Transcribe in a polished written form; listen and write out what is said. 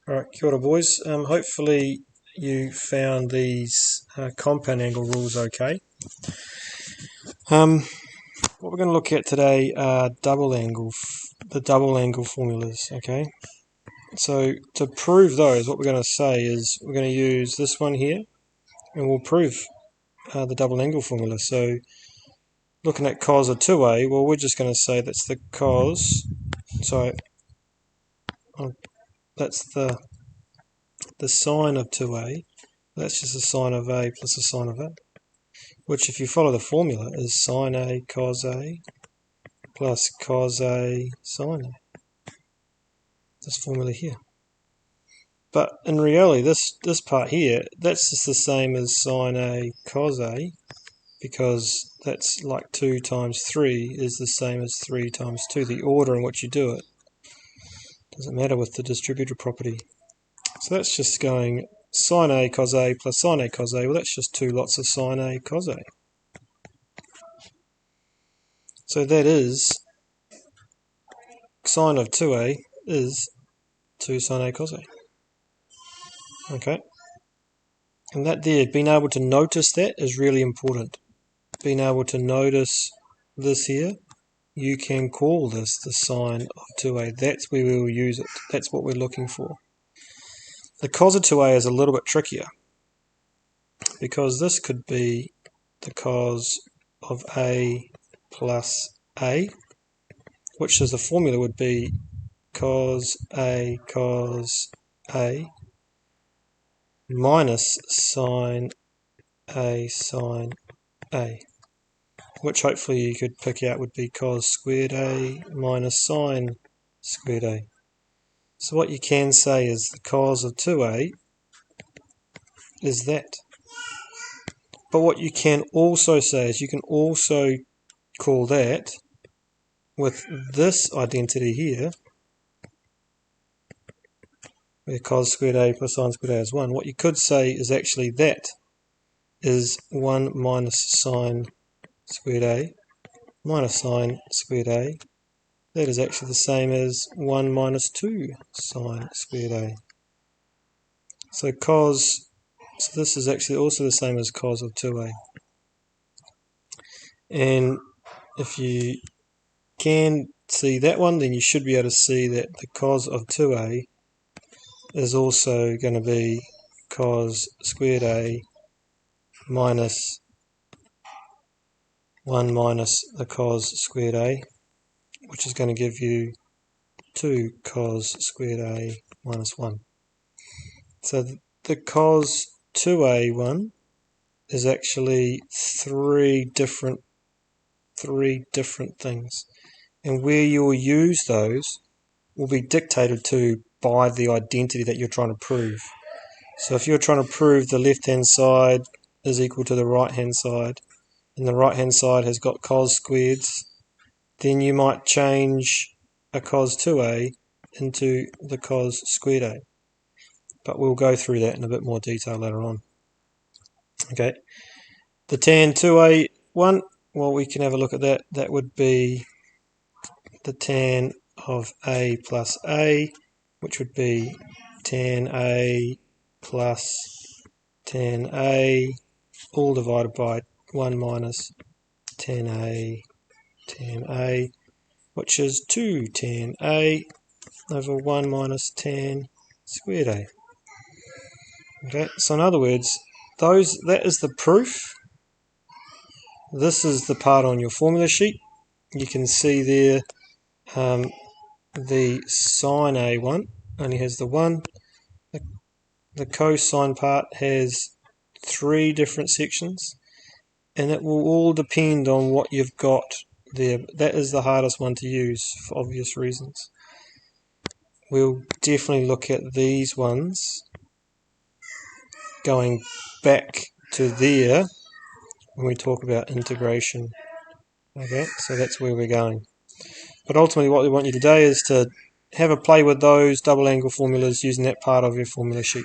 Alright, kia ora boys. Hopefully you found these compound angle rules okay. What we're going to look at today are the double angle formulas, okay? So to prove those, what we're going to say is we're going to use this one here and we'll prove the double angle formula. So looking at cos of 2a, well, we're just going to say that's the cos, that's the sine of 2a. That's just the sine of a plus the sine of a, which if you follow the formula is sine a cos a plus cos a sine a. This formula here. But in reality, this part here, that's just the same as sine a cos a, because that's like 2 times 3 is the same as 3 times 2. The order in which you do it doesn't matter with the distributive property. So that's just going sine a cos a plus sine a cos a. Well, that's just 2 lots of sine a cos a. So that is sine of 2a is 2 sine a cos a. Okay. And that there, being able to notice that is really important. Being able to notice this here, you can call this the sine of 2a. That's where we will use it. That's what we're looking for. The cos of 2a is a little bit trickier, because this could be the cos of a plus a, which is the formula would be cos a minus sine a sine a, which hopefully you could pick out would be cos squared a minus sine squared a. So what you can say is the cos of 2a is that. But what you can also say is you can also call that with this identity here, where cos squared a plus sine squared a is 1. What you could say is actually that is 1 minus sine squared a minus sine squared a. That is actually the same as 1 minus 2 sine squared a. So this is actually also the same as cos of 2a. And if you can see that one, then you should be able to see that the cos of 2a is also going to be cos squared a minus 1 minus the cos squared a, which is going to give you 2 cos squared a minus 1. So the cos 2a one is actually three different things, and where you will use those will be dictated to by the identity that you're trying to prove. So if you're trying to prove the left hand side is equal to the right hand side, and the right hand side has got cos squareds, then you might change a cos 2a into the cos squared a. But we'll go through that in a bit more detail later on. Okay, the tan 2a one, well, we can have a look at that. That would be the tan of a plus a, which would be tan a plus tan a, all divided by 1 minus tan a, which is 2 tan a over 1 minus tan squared a. Okay, so in other words, that is the proof. This is the part on your formula sheet. You can see there the sine a one only has the 1. The cosine part has 3 different sections, and it will all depend on what you've got there. That is the hardest one to use for obvious reasons. We'll definitely look at these ones going back to there when we talk about integration. Okay, so that's where we're going. But ultimately what we want you today is to have a play with those double angle formulas using that part of your formula sheet.